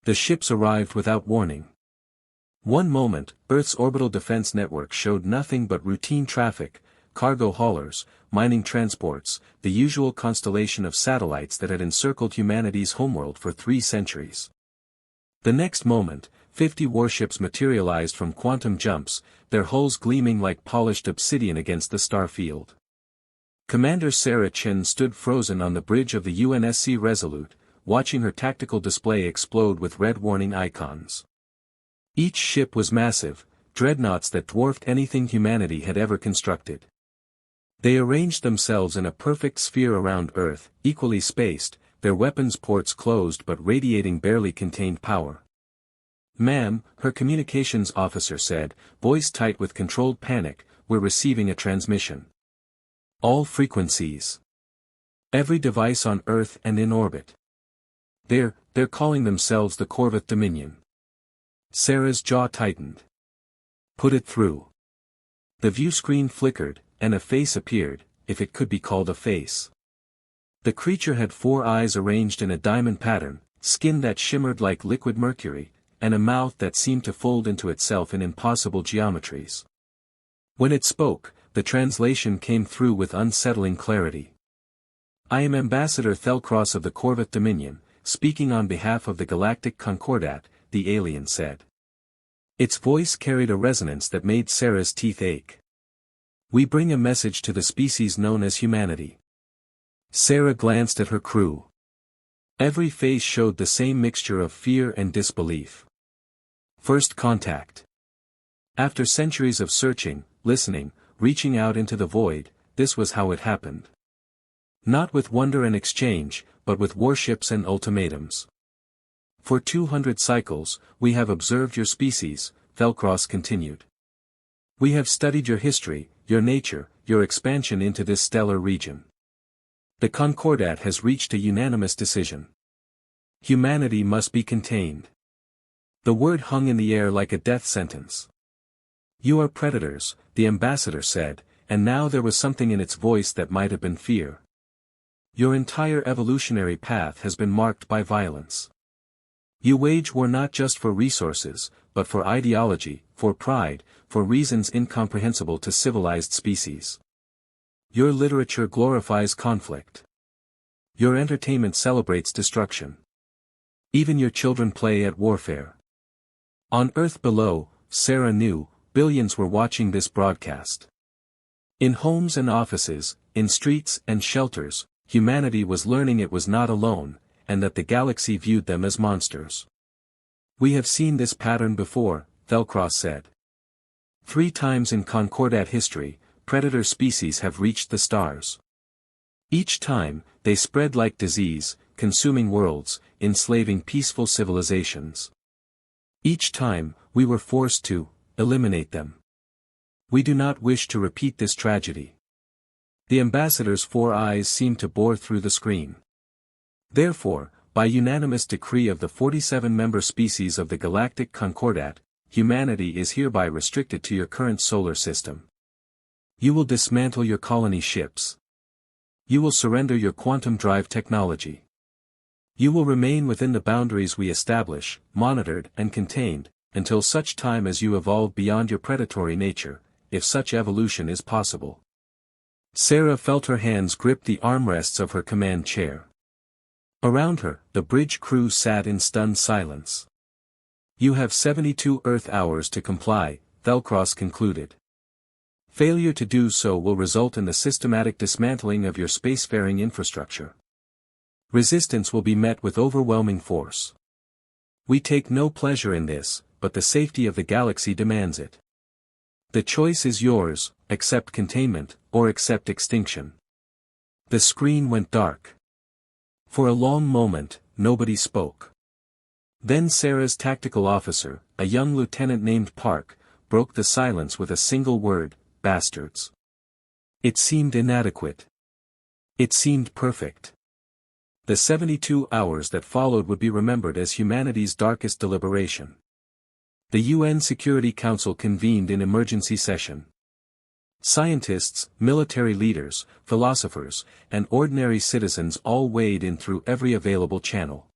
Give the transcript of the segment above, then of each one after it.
The ships arrived without warning. One moment, Earth's orbital defense network showed nothing but routine traffic, cargo haulers, mining transports, the usual constellation of satellites that had encircled humanity's homeworld for 3 centuries. The next moment, 50 warships materialized from quantum jumps, their hulls gleaming like polished obsidian against the star field. Commander Sarah Chen stood frozen on the bridge of the UNSC Resolute, watching her tactical display explode with red warning icons. Each ship was massive, dreadnoughts that dwarfed anything humanity had ever constructed. They arranged themselves in a perfect sphere around Earth, equally spaced, their weapons ports closed but radiating barely contained power. "Ma'am," her communications officer said, voice tight with controlled panic, "we're receiving a transmission. All frequencies. Every device on Earth and in orbit. They're calling themselves the Corvette Dominion." Sarah's jaw tightened. "Put it through." The view screen flickered, and a face appeared, if it could be called a face. The creature had 4 eyes arranged in a diamond pattern, skin that shimmered like liquid mercury, and a mouth that seemed to fold into itself in impossible geometries. When it spoke, the translation came through with unsettling clarity. "I am Ambassador Thelcross of the Corvette Dominion, speaking on behalf of the Galactic Concordat," the alien said. Its voice carried a resonance that made Sarah's teeth ache. "We bring a message to the species known as humanity." Sarah glanced at her crew. Every face showed the same mixture of fear and disbelief. First contact. After centuries of searching, listening, reaching out into the void, this was how it happened. Not with wonder and exchange, but with warships and ultimatums. "For 200 cycles, we have observed your species," Thelcross continued. "We have studied your history, your nature, your expansion into this stellar region. The Concordat has reached a unanimous decision. Humanity must be contained." The word hung in the air like a death sentence. "You are predators," the ambassador said, and now there was something in its voice that might have been fear. "Your entire evolutionary path has been marked by violence. You wage war not just for resources, but for ideology, for pride, for reasons incomprehensible to civilized species. Your literature glorifies conflict. Your entertainment celebrates destruction. Even your children play at warfare." On Earth below, Sarah knew, billions were watching this broadcast. In homes and offices, in streets and shelters, humanity was learning it was not alone, and that the galaxy viewed them as monsters. "We have seen this pattern before," Thelcross said. 3 times in Concordat history, predator species have reached the stars. Each time, they spread like disease, consuming worlds, enslaving peaceful civilizations. Each time, we were forced to eliminate them. We do not wish to repeat this tragedy. The ambassador's 4 eyes seemed to bore through the screen. "Therefore, by unanimous decree of the 47-member species of the Galactic Concordat, humanity is hereby restricted to your current solar system. You will dismantle your colony ships. You will surrender your quantum drive technology. You will remain within the boundaries we establish, monitored and contained, until such time as you evolve beyond your predatory nature, if such evolution is possible." Sarah felt her hands grip the armrests of her command chair. Around her, the bridge crew sat in stunned silence. "You have 72 Earth hours to comply," Thelcross concluded. "Failure to do so will result in the systematic dismantling of your spacefaring infrastructure. Resistance will be met with overwhelming force. We take no pleasure in this, but the safety of the galaxy demands it. The choice is yours, accept containment, or accept extinction." The screen went dark. For a long moment, nobody spoke. Then Sarah's tactical officer, a young lieutenant named Park, broke the silence with a single word: "Bastards." It seemed inadequate. It seemed perfect. The 72 hours that followed would be remembered as humanity's darkest deliberation. The UN Security Council convened in emergency session. Scientists, military leaders, philosophers, and ordinary citizens all weighed in through every available channel.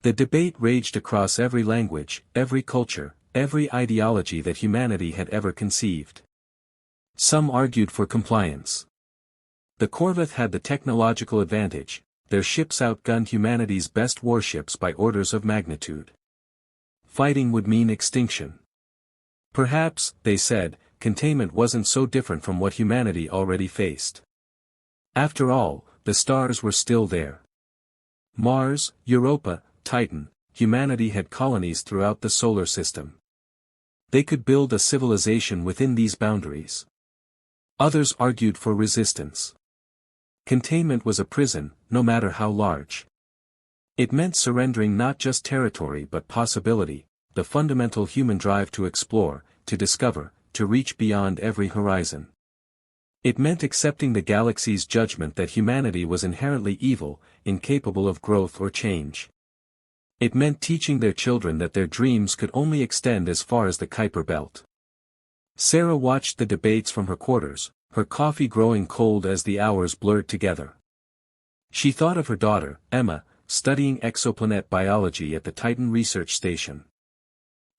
The debate raged across every language, every culture, every ideology that humanity had ever conceived. Some argued for compliance. The Corvette had the technological advantage, their ships outgunned humanity's best warships by orders of magnitude. Fighting would mean extinction. Perhaps, they said, containment wasn't so different from what humanity already faced. After all, the stars were still there. Mars, Europa, Titan, humanity had colonies throughout the solar system. They could build a civilization within these boundaries. Others argued for resistance. Containment was a prison, no matter how large. It meant surrendering not just territory but possibility, the fundamental human drive to explore, to discover, to reach beyond every horizon. It meant accepting the galaxy's judgment that humanity was inherently evil, incapable of growth or change. It meant teaching their children that their dreams could only extend as far as the Kuiper Belt. Sarah watched the debates from her quarters, her coffee growing cold as the hours blurred together. She thought of her daughter, Emma, studying exoplanet biology at the Titan Research Station.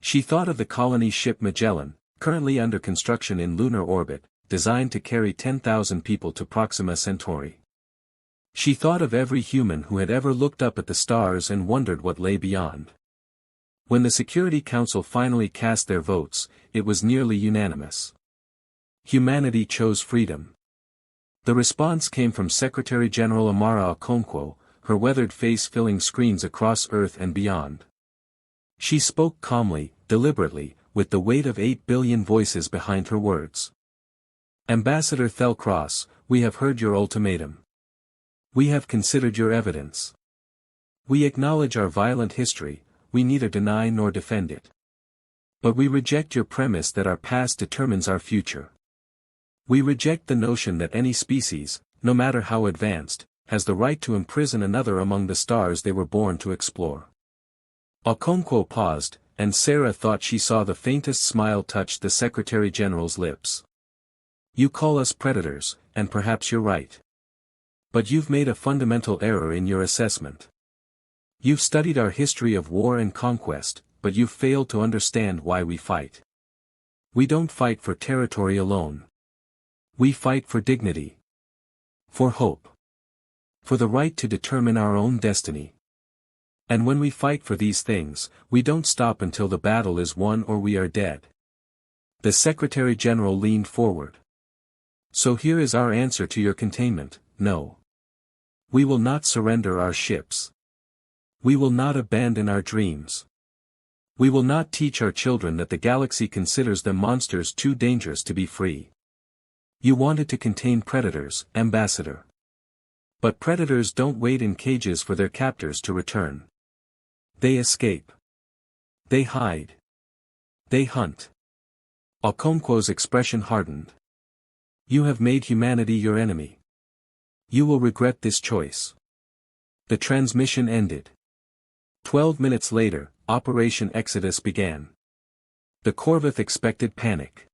She thought of the colony ship Magellan, currently under construction in lunar orbit, designed to carry 10,000 people to Proxima Centauri. She thought of every human who had ever looked up at the stars and wondered what lay beyond. When the Security Council finally cast their votes, it was nearly unanimous. Humanity chose freedom. The response came from Secretary General Amara Okonkwo, her weathered face filling screens across Earth and beyond. She spoke calmly, deliberately, with the weight of 8 billion voices behind her words. Ambassador Thelcross, we have heard your ultimatum. We have considered your evidence. We acknowledge our violent history, we neither deny nor defend it. But we reject your premise that our past determines our future. We reject the notion that any species, no matter how advanced, has the right to imprison another among the stars they were born to explore. Okonkwo paused, and Sarah thought she saw the faintest smile touch the Secretary General's lips. You call us predators, and perhaps you're right. But you've made a fundamental error in your assessment. You've studied our history of war and conquest, but you've failed to understand why we fight. We don't fight for territory alone. We fight for dignity. For hope. For the right to determine our own destiny. And when we fight for these things, we don't stop until the battle is won or we are dead. The Secretary General leaned forward. So here is our answer to your containment, no. We will not surrender our ships. We will not abandon our dreams. We will not teach our children that the galaxy considers them monsters too dangerous to be free. You wanted to contain predators, Ambassador. But predators don't wait in cages for their captors to return. They escape. They hide. They hunt. Okonkwo's expression hardened. You have made humanity your enemy. You will regret this choice. The transmission ended. 12 minutes later, Operation Exodus began. The Corvette expected panic.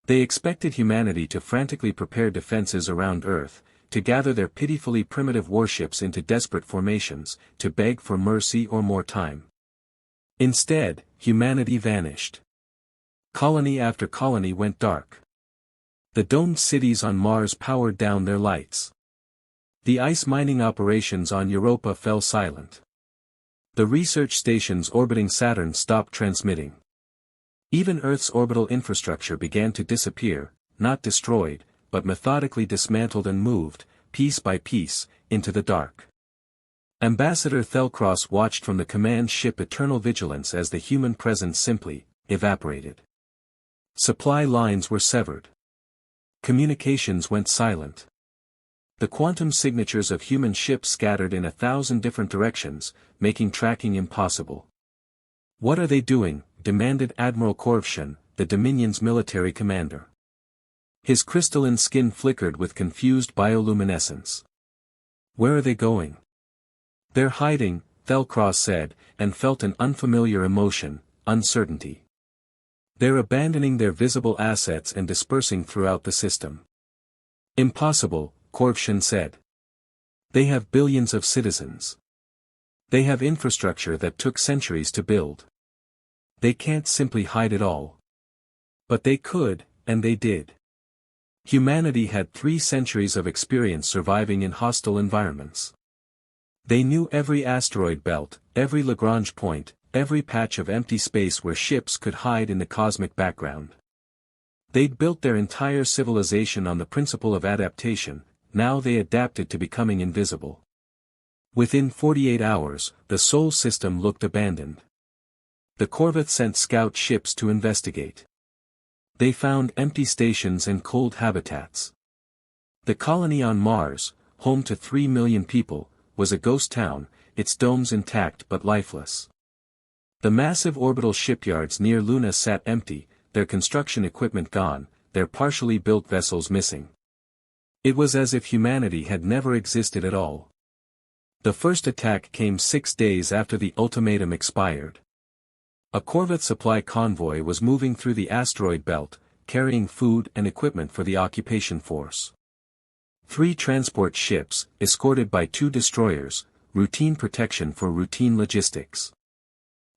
They expected humanity to frantically prepare defenses around Earth, to gather their pitifully primitive warships into desperate formations, to beg for mercy or more time. Instead, humanity vanished. Colony after colony went dark. The domed cities on Mars powered down their lights. The ice mining operations on Europa fell silent. The research stations orbiting Saturn stopped transmitting. Even Earth's orbital infrastructure began to disappear, not destroyed, but methodically dismantled and moved, piece by piece, into the dark. Ambassador Thelcross watched from the command ship Eternal Vigilance as the human presence simply evaporated. Supply lines were severed. Communications went silent. The quantum signatures of human ships scattered in 1,000 different directions, making tracking impossible. What are they doing? Demanded Admiral Korvshan, the Dominion's military commander. His crystalline skin flickered with confused bioluminescence. Where are they going? They're hiding, Thelcross said, and felt an unfamiliar emotion, uncertainty. They're abandoning their visible assets and dispersing throughout the system. Impossible, Korvshan said. They have billions of citizens. They have infrastructure that took centuries to build. They can't simply hide it all. But they could, and they did. Humanity had 3 centuries of experience surviving in hostile environments. They knew every asteroid belt, every Lagrange point, every patch of empty space where ships could hide in the cosmic background. They'd built their entire civilization on the principle of adaptation, now they adapted to becoming invisible. Within 48 hours, the Sol system looked abandoned. The Corvette sent scout ships to investigate. They found empty stations and cold habitats. The colony on Mars, home to 3 million people, was a ghost town, its domes intact but lifeless. The massive orbital shipyards near Luna sat empty, their construction equipment gone, their partially built vessels missing. It was as if humanity had never existed at all. The first attack came 6 days after the ultimatum expired. A Corvette supply convoy was moving through the asteroid belt, carrying food and equipment for the occupation force. 3 transport ships, escorted by 2 destroyers, routine protection for routine logistics.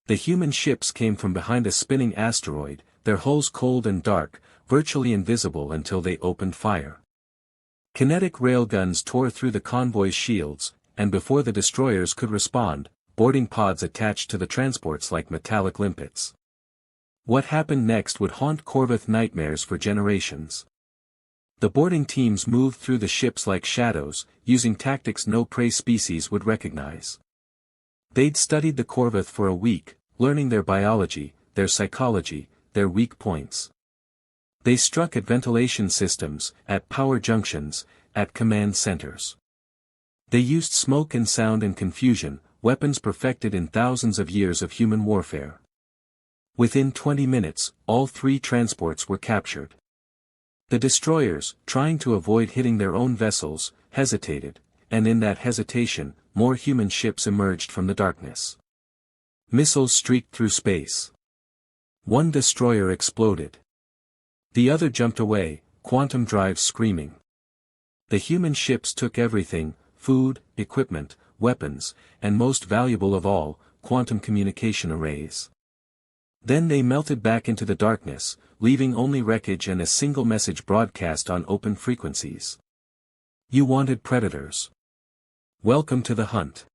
The human ships came from behind a spinning asteroid, their hulls cold and dark, virtually invisible until they opened fire. Kinetic railguns tore through the convoy's shields, and before the destroyers could respond, boarding pods attached to the transports like metallic limpets. What happened next would haunt Corvette nightmares for generations. The boarding teams moved through the ships like shadows, using tactics no prey species would recognize. They'd studied the Corvette for a week, learning their biology, their psychology, their weak points. They struck at ventilation systems, at power junctions, at command centers. They used smoke and sound and confusion, weapons perfected in thousands of years of human warfare. Within 20 minutes, all 3 transports were captured. The destroyers, trying to avoid hitting their own vessels, hesitated, and in that hesitation, more human ships emerged from the darkness. Missiles streaked through space. One destroyer exploded. The other jumped away, quantum drives screaming. The human ships took everything, food, equipment, weapons, and most valuable of all, quantum communication arrays. Then they melted back into the darkness, leaving only wreckage and a single message broadcast on open frequencies. You wanted predators. Welcome to the hunt.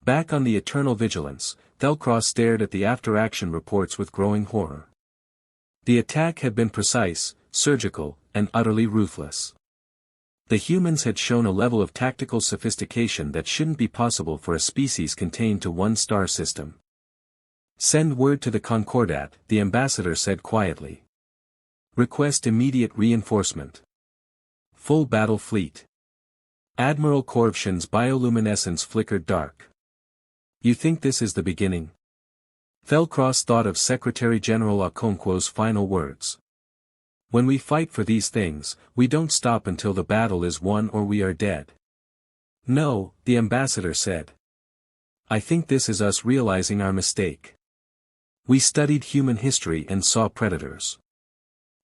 Back on the Eternal Vigilance, Thelcross stared at the after-action reports with growing horror. The attack had been precise, surgical, and utterly ruthless. The humans had shown a level of tactical sophistication that shouldn't be possible for a species contained to one star system. Send word to the Concordat, the ambassador said quietly. Request immediate reinforcement. Full battle fleet. Admiral Korvshin's bioluminescence flickered dark. You think this is the beginning? Thelcross thought of Secretary-General Okonkwo's final words. When we fight for these things, we don't stop until the battle is won or we are dead. No, the ambassador said. I think this is us realizing our mistake. We studied human history and saw predators.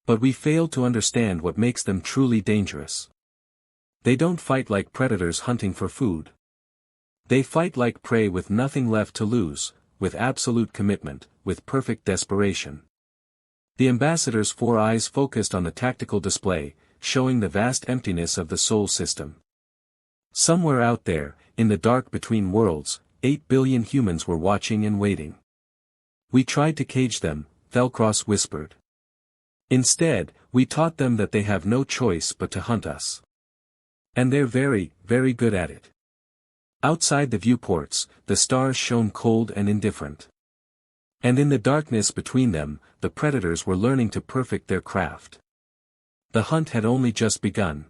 But we failed to understand what makes them truly dangerous. They don't fight like predators hunting for food. They fight like prey with nothing left to lose, with absolute commitment, with perfect desperation. The ambassador's 4 eyes focused on the tactical display, showing the vast emptiness of the Sol system. Somewhere out there, in the dark between worlds, 8 billion humans were watching and waiting. We tried to cage them, Thelcross whispered. Instead, we taught them that they have no choice but to hunt us. And they're very, very good at it. Outside the viewports, the stars shone cold and indifferent. And in the darkness between them, the predators were learning to perfect their craft. The hunt had only just begun.